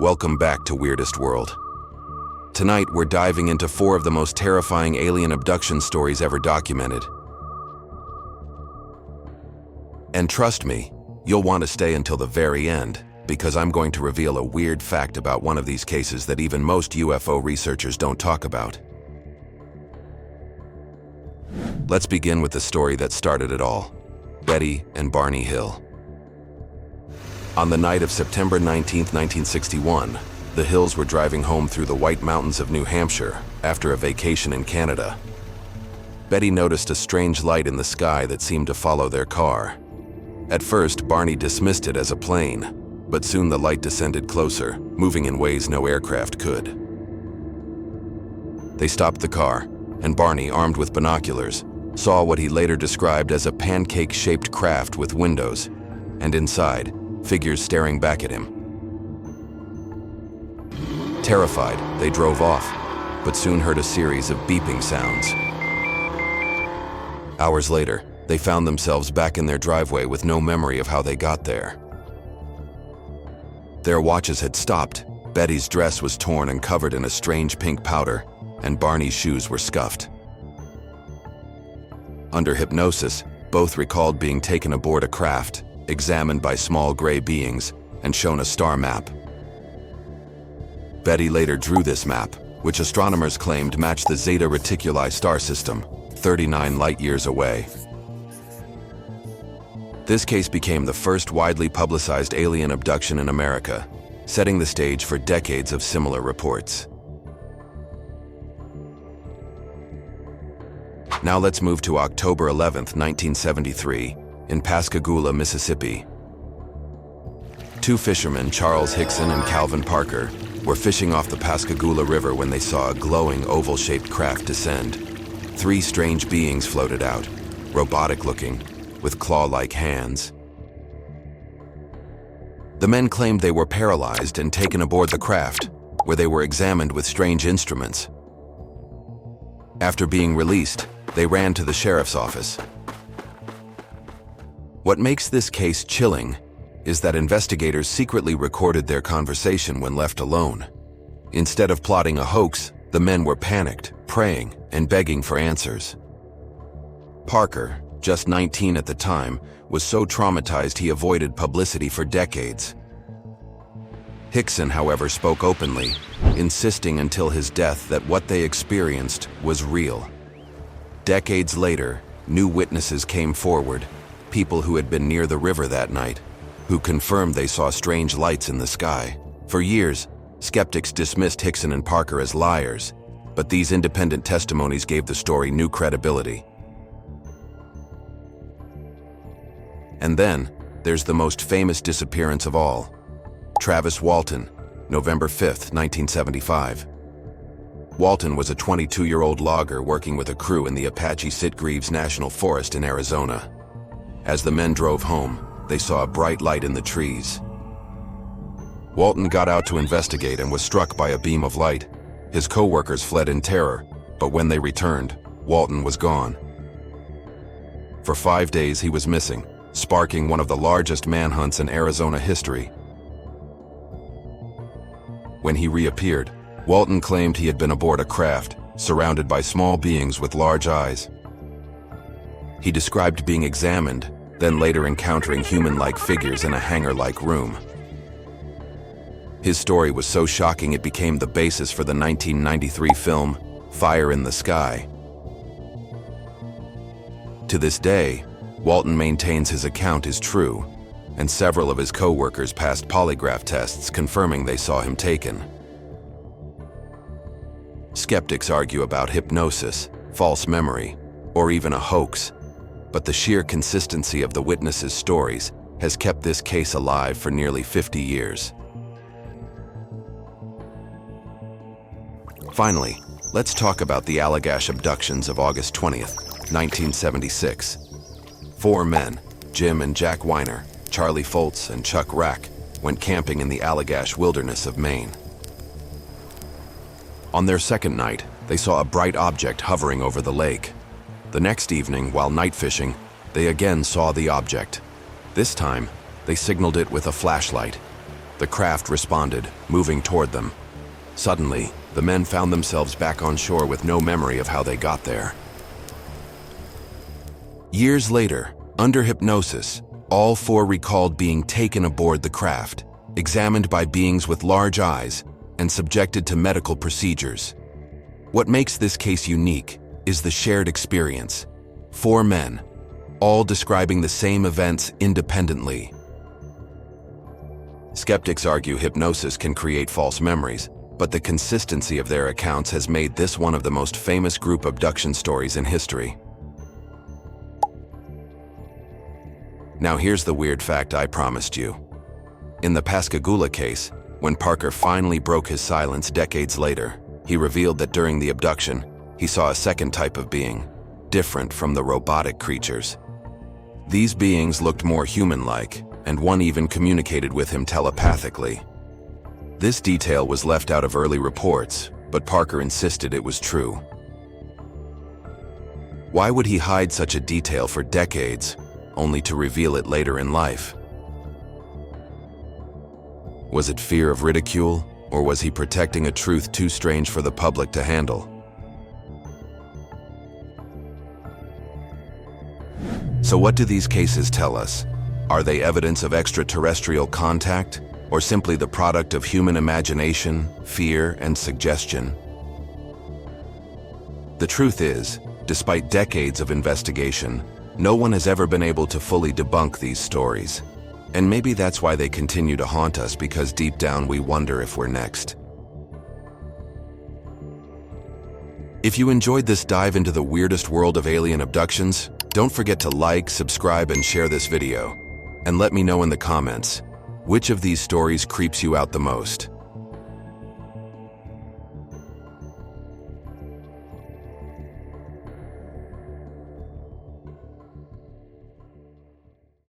Welcome back to Weirdest World. Tonight, we're diving into 4 of the most terrifying alien abduction stories ever documented. And trust me, you'll want to stay until the very end, because I'm going to reveal a weird fact about one of these cases that even most UFO researchers don't talk about. Let's begin with the story that started it all. Betty and Barney Hill. On the night of September 19, 1961, the Hills were driving home through the White Mountains of New Hampshire after a vacation in Canada. Betty noticed a strange light in the sky that seemed to follow their car. At first, Barney dismissed it as a plane, but soon the light descended closer, moving in ways no aircraft could. They stopped the car, and Barney, armed with binoculars, saw what he later described as a pancake-shaped craft with windows, and inside, figures staring back at him. Terrified, they drove off, but soon heard a series of beeping sounds. Hours later, they found themselves back in their driveway with no memory of how they got there. Their watches had stopped, Betty's dress was torn and covered in a strange pink powder, and Barney's shoes were scuffed. Under hypnosis, both recalled being taken aboard a craft, examined by small gray beings, and shown a star map. Betty later drew this map, which astronomers claimed matched the Zeta Reticuli star system, 39 light-years away. This case became the first widely publicized alien abduction in America, setting the stage for decades of similar reports. Now let's move to October 11, 1973, in Pascagoula, Mississippi. 2 fishermen, Charles Hickson and Calvin Parker, were fishing off the Pascagoula River when they saw a glowing oval-shaped craft descend. 3 strange beings floated out, robotic-looking, with claw-like hands. The men claimed they were paralyzed and taken aboard the craft, where they were examined with strange instruments. After being released, they ran to the sheriff's office. What makes this case chilling is that investigators secretly recorded their conversation when left alone. Instead of plotting a hoax, the men were panicked, praying, and begging for answers. Parker, just 19 at the time, was so traumatized he avoided publicity for decades. Hickson, however, spoke openly, insisting until his death that what they experienced was real. Decades later, new witnesses came forward, people who had been near the river that night, who confirmed they saw strange lights in the sky. For years, skeptics dismissed Hickson and Parker as liars, but these independent testimonies gave the story new credibility. And then, there's the most famous disappearance of all. Travis Walton, November 5, 1975. Walton was a 22-year-old logger working with a crew in the Apache Sitgreaves National Forest in Arizona. As the men drove home, they saw a bright light in the trees. Walton got out to investigate and was struck by a beam of light. His co-workers fled in terror, but when they returned, Walton was gone. For 5 days he was missing, sparking one of the largest manhunts in Arizona history. When he reappeared, Walton claimed he had been aboard a craft, surrounded by small beings with large eyes. He described being examined, then later encountering human-like figures in a hangar-like room. His story was so shocking it became the basis for the 1993 film Fire in the Sky. To this day, Walton maintains his account is true, and several of his co-workers passed polygraph tests confirming they saw him taken. Skeptics argue about hypnosis, false memory, or even a hoax, but the sheer consistency of the witnesses' stories has kept this case alive for nearly 50 years. Finally, let's talk about the Allagash abductions of August 20th, 1976. 4 men, Jim and Jack Weiner, Charlie Foltz, and Chuck Rack, went camping in the Allagash wilderness of Maine. On their second night, they saw a bright object hovering over the lake. The next evening, while night fishing, they again saw the object. This time, they signaled it with a flashlight. The craft responded, moving toward them. Suddenly, the men found themselves back on shore with no memory of how they got there. Years later, under hypnosis, all four recalled being taken aboard the craft, examined by beings with large eyes, and subjected to medical procedures. What makes this case unique is the shared experience. Four men, all describing the same events independently. Skeptics argue hypnosis can create false memories, but the consistency of their accounts has made this one of the most famous group abduction stories in history. Now here's the weird fact I promised you. In the Pascagoula case, when Parker finally broke his silence decades later, he revealed that during the abduction, he saw a second type of being, different from the robotic creatures. These beings looked more human-like, and one even communicated with him telepathically. This detail was left out of early reports, but Parker insisted it was true. Why would he hide such a detail for decades, only to reveal it later in life? Was it fear of ridicule, or was he protecting a truth too strange for the public to handle? So what do these cases tell us? Are they evidence of extraterrestrial contact, or simply the product of human imagination, fear, and suggestion? The truth is, despite decades of investigation, no one has ever been able to fully debunk these stories. And maybe that's why they continue to haunt us, because deep down we wonder if we're next. If you enjoyed this dive into the weirdest world of alien abductions, don't forget to like, subscribe, and share this video. And let me know in the comments, which of these stories creeps you out the most?